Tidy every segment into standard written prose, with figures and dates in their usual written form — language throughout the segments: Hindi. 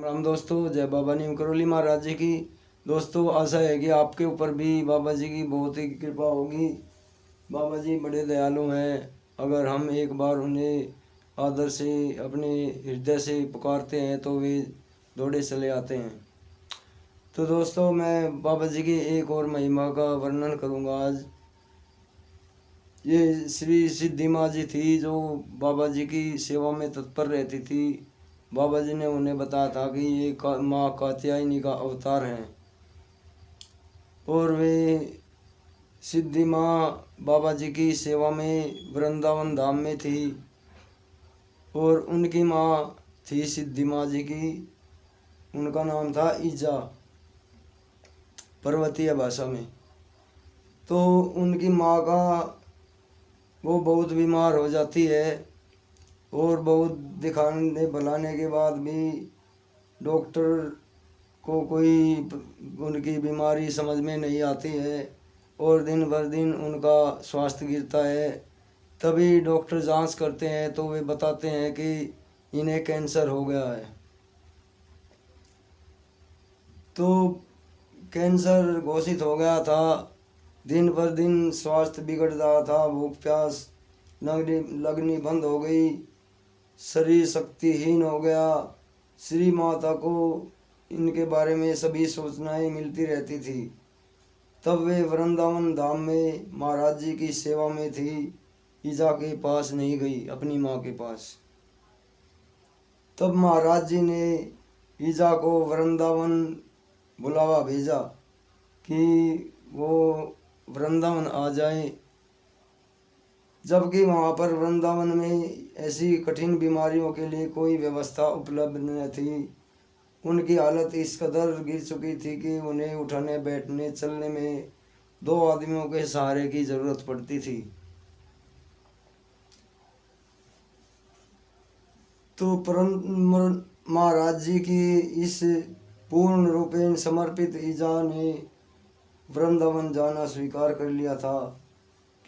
राम दोस्तों, जय बाबा नीम करोली महाराज जी की। दोस्तों, आशा है कि आपके ऊपर भी बाबा जी की बहुत ही कृपा होगी। बाबा जी बड़े दयालु हैं। अगर हम एक बार उन्हें आदर से अपने हृदय से पुकारते हैं तो वे दौड़े चले आते हैं। तो दोस्तों, मैं बाबा जी की एक और महिमा का वर्णन करूंगा आज। ये श्री सिद्धि माँ जी थी जो बाबा जी की सेवा में तत्पर रहती थी। बाबा जी ने उन्हें बताया था कि ये माँ कात्यायनी का अवतार हैं और वे सिद्धि माँ बाबा जी की सेवा में वृंदावन धाम में थी और उनकी माँ थी सिद्धि माँ जी की। उनका नाम था ईजा, पर्वतीय भाषा में। तो उनकी माँ का वो बहुत बीमार हो जाती है और बहुत दिखाने बुलाने के बाद भी डॉक्टर को कोई उनकी बीमारी समझ में नहीं आती है और दिन भर दिन उनका स्वास्थ्य गिरता है। तभी डॉक्टर जांच करते हैं तो वे बताते हैं कि इन्हें कैंसर हो गया है। तो कैंसर घोषित हो गया था। दिन पर दिन स्वास्थ्य बिगड़ रहा था, भूख प्यास लगनी बंद हो गई, शरीर शक्तिहीन हो गया। श्री माता को इनके बारे में सभी सूचनाएं मिलती रहती थी। तब वे वृंदावन धाम में महाराज जी की सेवा में थी। ईजा के पास नहीं गई, अपनी माँ के पास। तब महाराज जी ने ईजा को वृंदावन बुलावा भेजा कि वो वृंदावन आ जाए। जबकि वहाँ पर वृंदावन में ऐसी कठिन बीमारियों के लिए कोई व्यवस्था उपलब्ध न थी। उनकी हालत इस कदर गिर चुकी थी कि उन्हें उठने बैठने चलने में 2 आदमियों के सहारे की जरूरत पड़ती थी। तो परम महाराज जी की इस पूर्ण रूपेण समर्पित ईजा ने वृंदावन जाना स्वीकार कर लिया था,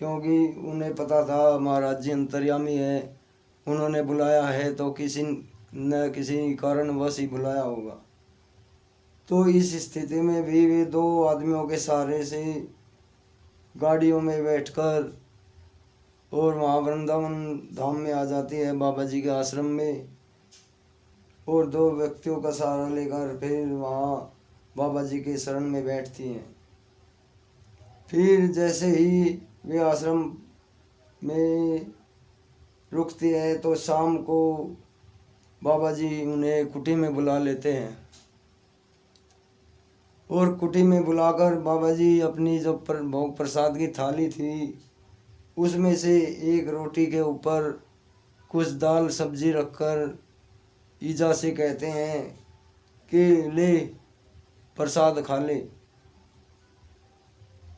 क्योंकि उन्हें पता था महाराज जी अंतर्यामी है। उन्होंने बुलाया है तो किसी न किसी कारणवश ही बुलाया होगा। तो इस स्थिति में भी वे 2 आदमियों के सहारे से गाड़ियों में बैठकर और वहाँ वृंदावन धाम में आ जाती है, बाबा जी के आश्रम में। और 2 व्यक्तियों का सहारा लेकर फिर वहाँ बाबा जी के शरण में बैठती हैं। फिर जैसे ही वे आश्रम में रुकती है तो शाम को बाबा जी उन्हें कुटी में बुला लेते हैं और कुटी में बुलाकर बाबा जी अपनी जो भोग प्रसाद की थाली थी उसमें से एक रोटी के ऊपर कुछ दाल सब्जी रखकर ईजा से कहते हैं कि ले प्रसाद खा ले,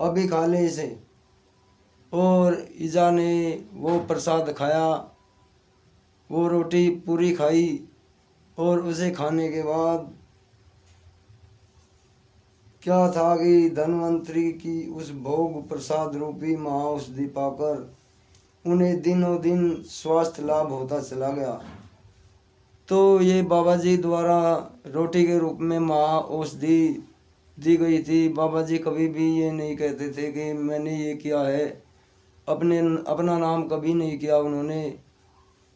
अभी खा ले इसे। और ईजा ने वो प्रसाद खाया, वो रोटी पूरी खाई और उसे खाने के बाद क्या था कि धन्वंतरी की उस भोग प्रसाद रूपी महाऔषधि पाकर उन्हें दिनों दिन स्वास्थ्य लाभ होता चला गया। तो ये बाबा जी द्वारा रोटी के रूप में महाऔषधि दी गई थी। बाबा जी कभी भी ये नहीं कहते थे कि मैंने ये किया है, अपना नाम कभी नहीं किया उन्होंने।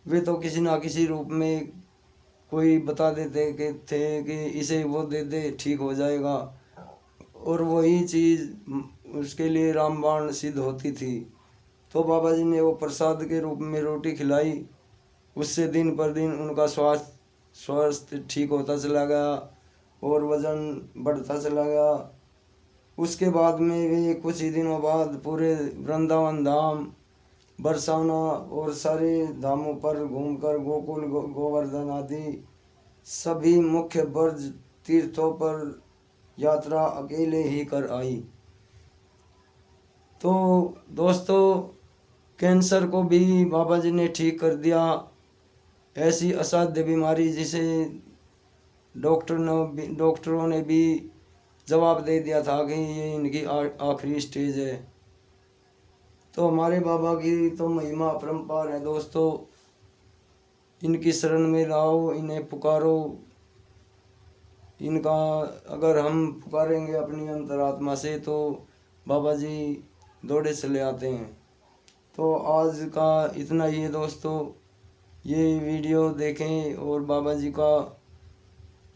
वे तो किसी ना किसी रूप में कोई बता देते कि थे कि इसे वो दे दे ठीक हो जाएगा, और वही चीज़ उसके लिए रामबाण सिद्ध होती थी। तो बाबा जी ने वो प्रसाद के रूप में रोटी खिलाई। उससे दिन पर दिन उनका स्वास्थ्य ठीक होता चला गया और वजन बढ़ता चला गया। उसके बाद में वे कुछ ही दिनों बाद पूरे वृंदावन धाम, बरसाना और सारे धामों पर घूमकर गोकुल गोवर्धन आदि सभी मुख्य ब्रज तीर्थों पर यात्रा अकेले ही कर आई। तो दोस्तों, कैंसर को भी बाबा जी ने ठीक कर दिया। ऐसी असाध्य बीमारी जिसे डॉक्टरों ने भी जवाब दे दिया था कि ये इनकी आखिरी स्टेज है। तो हमारे बाबा की तो महिमा अपरंपार है दोस्तों। इनकी शरण में लाओ, इन्हें पुकारो इनका अगर हम पुकारेंगे अपनी अंतरात्मा से तो बाबा जी दौड़े चले आते हैं। तो आज का इतना ही है दोस्तों, ये वीडियो देखें और बाबा जी का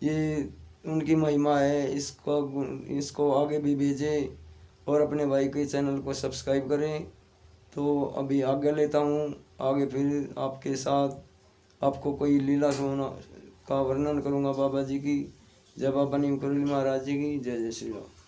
ये उनकी महिमा है, इसको आगे भी भेजें और अपने भाई के चैनल को सब्सक्राइब करें। तो अभी आगे लेता हूँ, आगे फिर आपके साथ आपको कोई लीला सोना का वर्णन करूँगा बाबा जी की। जय बाबा नीम करोली महाराज जी की जय। जय श्री राम।